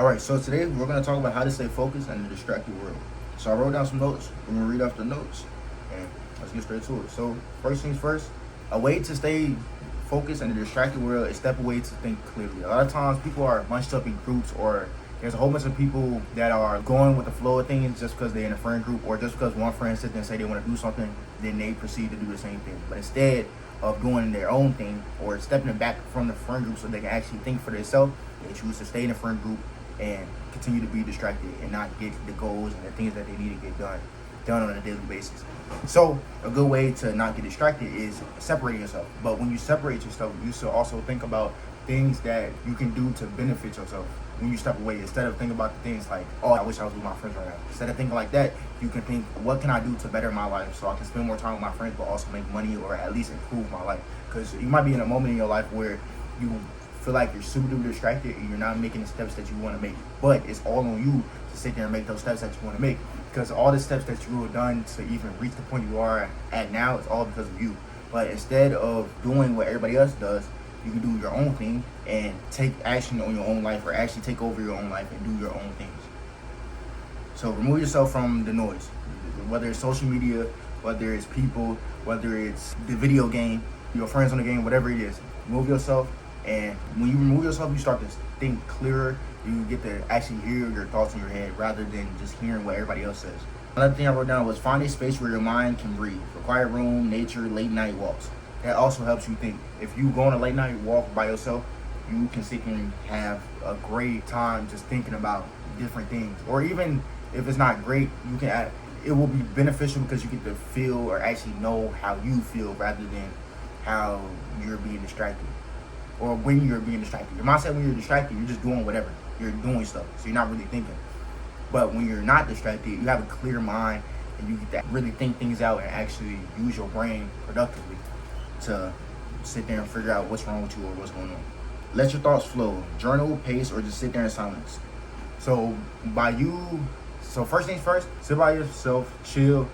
Alright, so today we're going to talk about how to stay focused in a distracted world. So I wrote down some notes. We're going to read off the notes and let's get straight to it. So, first things first, a way to stay focused in a distracted world is step away to think clearly. A lot of times people are bunched up in groups, or there's a whole bunch of people that are going with the flow of things just because they're in a friend group, or just because one friend sits there and say they want to do something, then they proceed to do the same thing. But instead of doing their own thing or stepping back from the friend group so they can actually think for themselves, they choose to stay in the friend group and continue to be distracted and not get the goals and the things that they need to get done on a daily basis. So a good way to not get distracted is separating yourself. But when you separate yourself, you should also think about things that you can do to benefit yourself when you step away. Instead of thinking about the things like, oh, I wish I was with my friends right now. Instead of thinking like that, you can think, what can I do to better my life so I can spend more time with my friends but also make money, or at least improve my life. Because you might be in a moment in your life where you feel like you're super duper distracted and you're not making the steps that you want to make, but it's all on you to sit there and make those steps that you want to make, because all the steps that you have done to even reach the point you are at now is all because of you. But instead of doing what everybody else does, you can do your own thing and take action on your own life, or actually take over your own life and do your own things. So remove yourself from the noise, whether it's social media, whether it's people, whether it's the video game, your friends on the game, whatever it is. Remove yourself. And when you remove yourself, you start to think clearer. You get to actually hear your thoughts in your head rather than just hearing what everybody else says. Another thing I wrote down was find a space where your mind can breathe. A quiet room, nature, late night walks. That also helps you think. If you go on a late night walk by yourself, you can sit and have a great time just thinking about different things. Or even if it's not great, you can add, it will be beneficial because you get to feel or actually know how you feel rather than how you're being distracted. Or when you're being distracted. Your mindset when you're distracted, you're just doing whatever. You're doing stuff, so you're not really thinking. But when you're not distracted, you have a clear mind and you get to really think things out and actually use your brain productively to sit there and figure out what's wrong with you or what's going on. Let your thoughts flow. Journal, pace, or just sit there in silence. So first things first, sit by yourself, chill.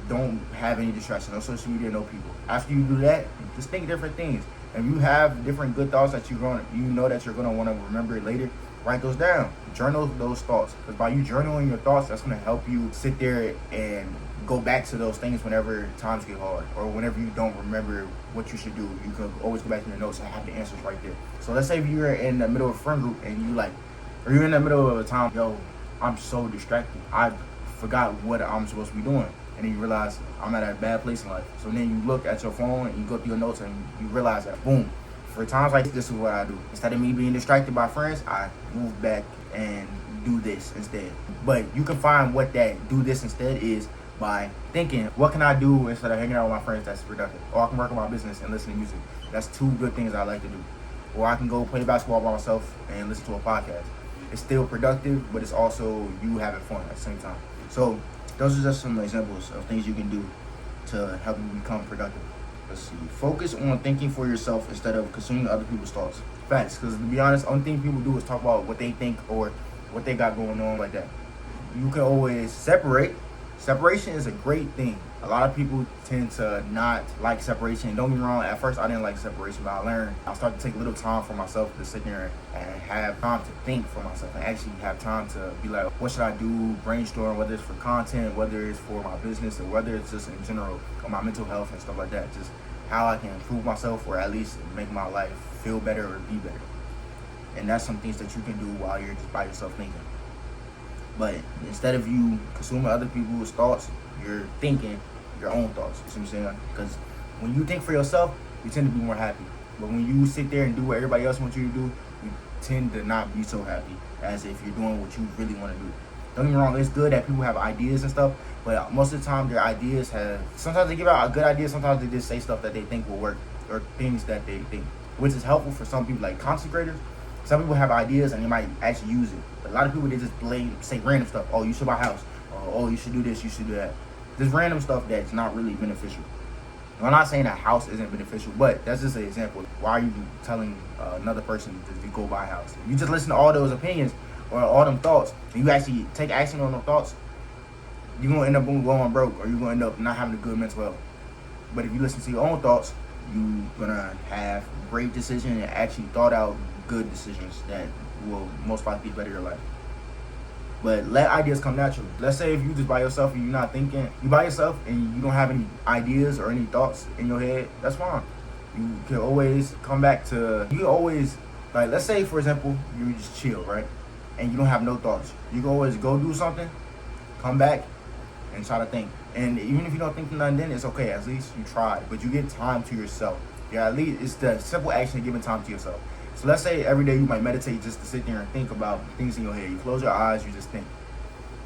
Don't have any distraction, no social media, no people. After you do that, just think different things. If you have different good thoughts that you know that you're gonna want to remember it later, write those down. Journal those thoughts, because by you journaling your thoughts, that's gonna help you sit there and go back to those things whenever times get hard, or whenever you don't remember what you should do. You can always go back to your notes and have the answers right there. So let's say if you're in the middle of a friend group and or you're in the middle of a time, yo, I'm so distracted. I forgot what I'm supposed to be doing. And then you realize I'm at a bad place in life. So then you look at your phone and you go through your notes and you realize that, boom, for times like this is what I do. Instead of me being distracted by friends, I move back and do this instead. But you can find what that do this instead is by thinking, what can I do instead of hanging out with my friends that's productive? Or I can work on my business and listen to music. That's two good things I like to do. Or I can go play basketball by myself and listen to a podcast. It's still productive, but it's also you having fun at the same time. So those are just some examples of things you can do to help you become productive. Let's see. Focus on thinking for yourself instead of consuming other people's thoughts. Facts, because to be honest, only thing people do is talk about what they think or what they got going on like that. You can always separate. Separation is a great thing. A lot of people tend to not like separation. Don't get me wrong, at first I didn't like separation, but I learned. I started to take a little time for myself to sit there and have time to think for myself and actually have time to be like, what should I do? Brainstorm, whether it's for content, whether it's for my business, or whether it's just in general on my mental health and stuff like that. Just how I can improve myself or at least make my life feel better or be better. And that's some things that you can do while you're just by yourself thinking. But instead of you consuming other people's thoughts, you're thinking your own thoughts. You see what I'm saying? Because when you think for yourself, you tend to be more happy. But when you sit there and do what everybody else wants you to do, you tend to not be so happy as if you're doing what you really want to do. Don't get me wrong, it's good that people have ideas and stuff, but most of the time their ideas sometimes they give out a good idea, sometimes they just say stuff that they think will work, or things that they think, which is helpful for some people, like content creators. Some people have ideas and they might actually use it. But a lot of people, they just say random stuff. Oh, you should buy a house. Oh, you should do this, you should do that. Just random stuff that's not really beneficial. And I'm not saying that house isn't beneficial, but that's just an example. Why are you telling another person to go buy a house? If you just listen to all those opinions or all them thoughts, and you actually take action on those thoughts, you're going to end up going broke, or you're going to end up not having a good mental health. But if you listen to your own thoughts, you're going to have great decisions and actually thought out good decisions that will most likely better your life. But let ideas come naturally. Let's say if you just by yourself and you're not thinking, you by yourself and you don't have any ideas or any thoughts in your head, that's fine. You can always come back to, you can always, like, let's say, for example, you just chill, right? And you don't have no thoughts. You can always go do something, come back, and try to think. And even if you don't think of nothing, then it's okay. At least you tried. But you get time to yourself. Yeah, at least it's the simple action of giving time to yourself. So let's say every day you might meditate just to sit there and think about things in your head. You close your eyes, you just think.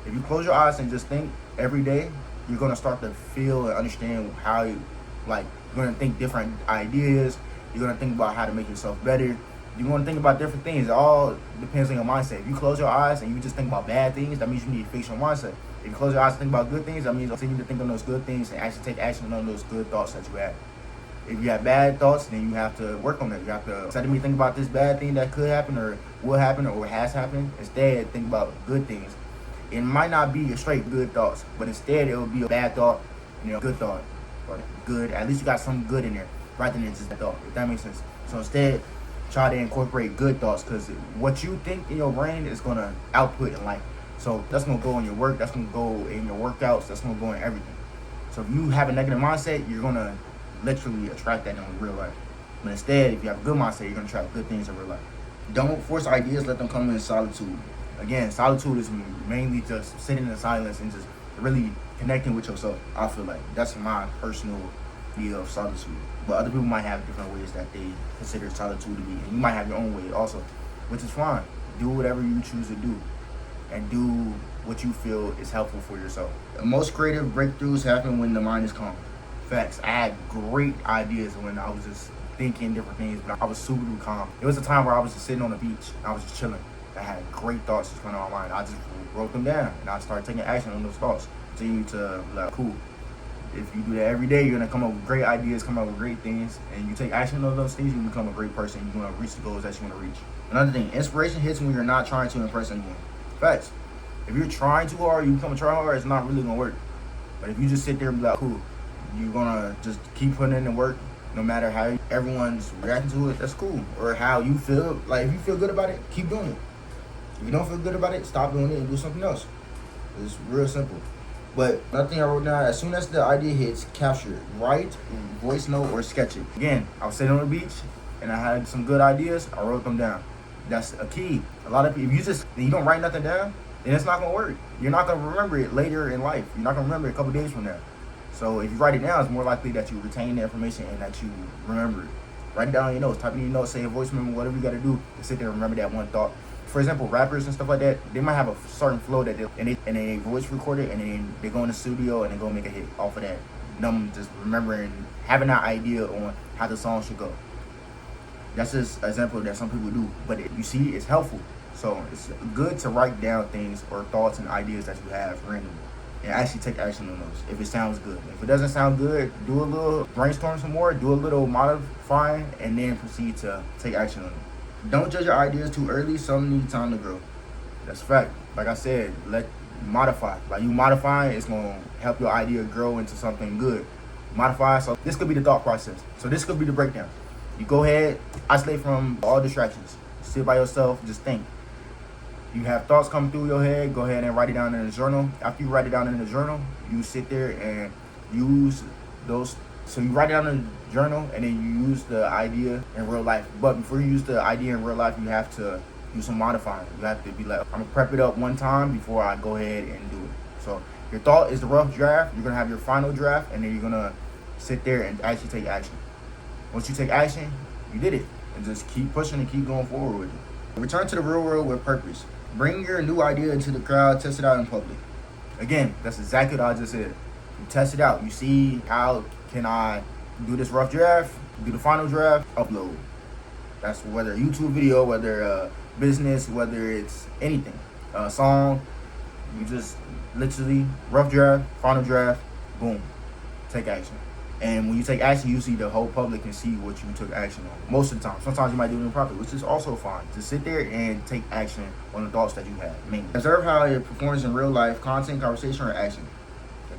If you close your eyes and just think every day, you're gonna start to feel and understand how you, like, you're gonna think different ideas. You're gonna think about how to make yourself better. You're gonna think about different things. It all depends on your mindset. If you close your eyes and you just think about bad things, that means you need to fix your mindset. If you close your eyes and think about good things, that means you need to think on those good things and actually take action on those good thoughts that you have. If you have bad thoughts, then you have to work on it. You have to, instead of me think about this bad thing that could happen or will happen or has happened, instead think about good things. It might not be a straight good thoughts, but instead it will be a bad thought, good thought, or good. At least you got some good in there, rather than just a thought. If that makes sense. So instead, try to incorporate good thoughts, because what you think in your brain is gonna output in life. So that's gonna go in your work. That's gonna go in your workouts. That's gonna go in everything. So if you have a negative mindset, you're gonna literally attract that in real life. But instead, if you have a good mindset, you're gonna attract good things in real life. Don't force ideas, let them come in solitude. Again, solitude is mainly just sitting in silence and just really connecting with yourself. I feel like that's my personal view of solitude. But other people might have different ways that they consider solitude to be. And you might have your own way also, which is fine. Do whatever you choose to do and do what you feel is helpful for yourself. Most creative breakthroughs happen when the mind is calm. Facts. I had great ideas when I was just thinking different things, but I was super calm. It was a time where I was just sitting on the beach. I was just chilling. I had great thoughts just running on my mind. I just wrote them down, and I started taking action on those thoughts. Continue to be like, cool. If you do that every day, you're gonna come up with great ideas, come up with great things, and you take action on those things, you become a great person. You're gonna reach the goals that you wanna reach. Another thing, inspiration hits when you're not trying to impress anyone. Facts. If you're trying too hard, you become a try hard, it's not really gonna work. But if you just sit there and be like, cool, you're gonna just keep putting in the work, no matter how everyone's reacting to it, that's cool. Or how you feel, like if you feel good about it, keep doing it. If you don't feel good about it, stop doing it and do something else. It's real simple. But another thing I wrote down, as soon as the idea hits, capture it. Write, voice note, or sketch it. Again, I was sitting on the beach and I had some good ideas, I wrote them down. That's a key. A lot of people, if you don't write nothing down, then it's not gonna work. You're not gonna remember it later in life. You're not gonna remember it a couple days from now. So if you write it down, it's more likely that you retain the information and that you remember it. Write it down in your notes, type it in your notes, say a voice memo, whatever you gotta do to sit there and remember that one thought. For example, rappers and stuff like that, they might have a certain flow that they voice record it, and then they go in the studio and they go make a hit off of that. Them just remembering, having that idea on how the song should go. That's just an example that some people do, but you see, it's helpful. So it's good to write down things or thoughts and ideas that you have randomly, and actually take action on those if it sounds good. If it doesn't sound good, do a little brainstorm some more, do a little modifying, and then proceed to take action on it. Don't judge your ideas too early. Some need time to grow. That's a fact. Like I said, modify. Like you modifying, it's gonna help your idea grow into something good. Modify. So this could be the thought process. So this could be the breakdown. You go ahead, isolate from all distractions. Sit by yourself, just think. You have thoughts coming through your head, go ahead and write it down in a journal. After you write it down in the journal, you sit there and use those. So you write it down in a journal and then you use the idea in real life. But before you use the idea in real life, you have to do some modifying. You have to be like, I'm gonna prep it up one time before I go ahead and do it. So your thought is the rough draft. You're gonna have your final draft, and then you're gonna sit there and actually take action. Once you take action, you did it. And just keep pushing and keep going forward with it. Return to the real world with purpose. Bring your new idea into the crowd, test it out in public. Again, that's exactly what I just said. You test it out. You see, how can I do this rough draft, do the final draft, upload. That's whether a YouTube video, whether a business, whether it's anything, a song. You just literally rough draft, final draft, boom, take action. And when you take action, usually the whole public can see what you took action on. Most of the time. Sometimes you might do it improperly, which is also fine. Just sit there and take action on the thoughts that you have, mainly. Observe how it performs in real life, content, conversation, or action.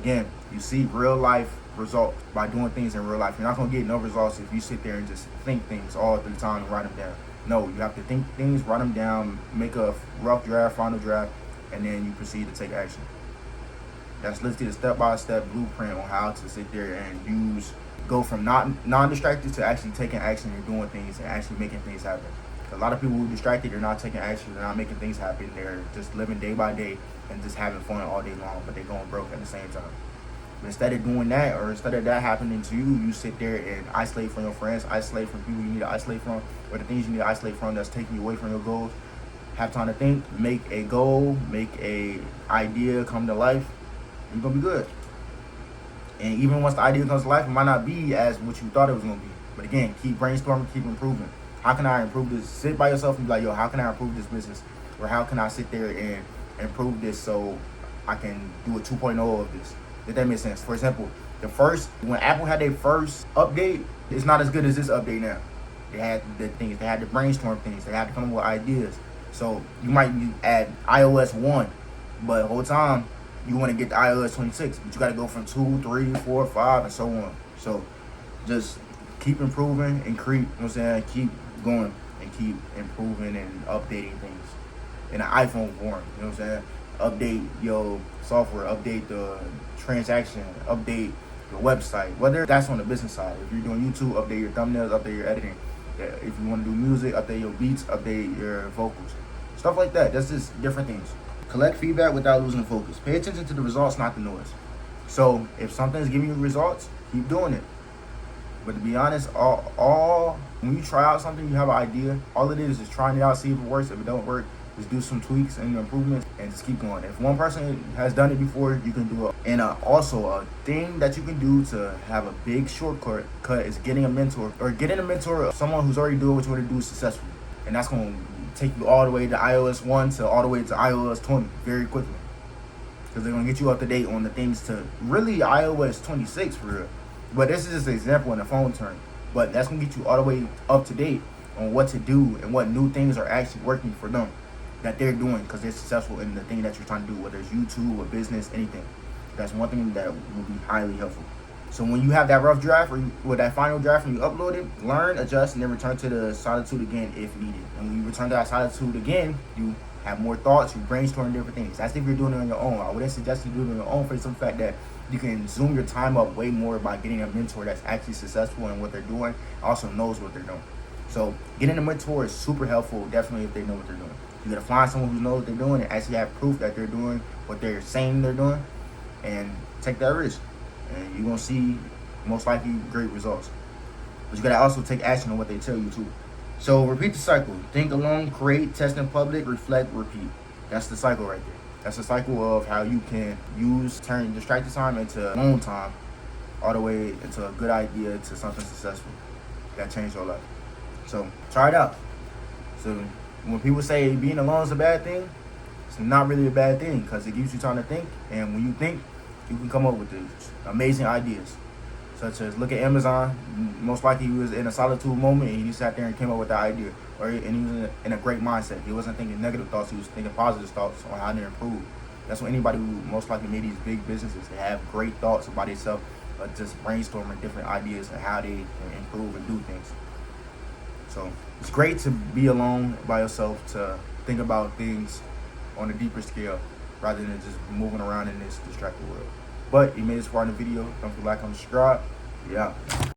Again, you see real life results by doing things in real life. You're not going to get no results if you sit there and just think things all the time and write them down. No, you have to think things, write them down, make a rough draft, final draft, and then you proceed to take action. That's literally a step-by-step blueprint on how to sit there and go from non-distracted to actually taking action and doing things and actually making things happen. A lot of people who are distracted, they're not taking action, they're not making things happen. They're just living day by day and just having fun all day long, but they're going broke at the same time. But instead of doing that, or instead of that happening to you, you sit there and isolate from your friends, isolate from people you need to isolate from, or the things you need to isolate from that's taking you away from your goals. Have time to think, make a goal, make a idea come to life. You're gonna be good. And even once the idea comes to life, it might not be as what you thought it was gonna be. But again, keep brainstorming, keep improving. How can I improve this? Sit by yourself and be like, yo, how can I improve this business? Or how can I sit there and improve this so I can do a 2.0 of this? If that makes sense. For example, when Apple had their first update, it's not as good as this update now. They had the things, they had to brainstorm things, they had to come up with ideas. So you might be at iOS 1, but the whole time you want to get to iOS 26, but you got to go from 2, 3, 4, 5, and so on. So just keep improving and keep, you know what I'm saying, keep going and keep improving and updating things in an iPhone form, you know what I'm saying? Update your software, update the transaction, update your website, whether that's on the business side. If you're doing YouTube, update your thumbnails, update your editing. If you want to do music, update your beats, update your vocals. Stuff like that. That's just different things. Collect feedback without losing focus. Pay attention to the results, not the noise. So if something's giving you results, keep doing it. But to be honest, all when you try out something, you have an idea. All it is trying it out, see if it works. If it don't work, just do some tweaks and improvements and just keep going. If one person has done it before, you can do it. And also a thing that you can do to have a big shortcut is getting a mentor, or getting a mentor, someone who's already doing what you want to do successfully. And that's going to take you all the way to iOS 1 to all the way to iOS 20 very quickly. Because they're going to get you up to date on the things to really iOS 26 for real. But this is just an example in the phone term. But that's going to get you all the way up to date on what to do and what new things are actually working for them that they're doing because they're successful in the thing that you're trying to do, whether it's YouTube or business, anything. That's one thing that will be highly helpful. So when you have that rough draft or that final draft and you upload it, learn, adjust, and then return to the solitude again if needed. And when you return to that solitude again, you have more thoughts, you brainstorm different things. That's if you're doing it on your own. I wouldn't suggest you do it on your own for the simple fact that you can zoom your time up way more by getting a mentor that's actually successful in what they're doing, also knows what they're doing. So getting a mentor is super helpful, definitely if they know what they're doing. You gotta find someone who knows what they're doing and actually have proof that they're doing what they're saying they're doing, and take that risk. And you're gonna see most likely great results. But you gotta also take action on what they tell you too. So repeat the cycle. Think alone, create, test in public, reflect, repeat. That's the cycle right there. That's the cycle of how you can turn distracted time into alone time, all the way into a good idea to something successful that changed your life. So try it out. So when people say being alone is a bad thing, it's not really a bad thing because it gives you time to think. And when you think, you can come up with these amazing ideas. Such as, look at Amazon. Most likely he was in a solitude moment and he sat there and came up with the idea. And he was in a great mindset. He wasn't thinking negative thoughts, he was thinking positive thoughts on how to improve. That's what anybody who most likely made these big businesses, they have great thoughts about themselves, but just brainstorming different ideas and how they can improve and do things. So it's great to be alone by yourself, to think about things on a deeper scale rather than just moving around in this distracted world. But you made this far in the video. Don't forget to like and subscribe. Yeah.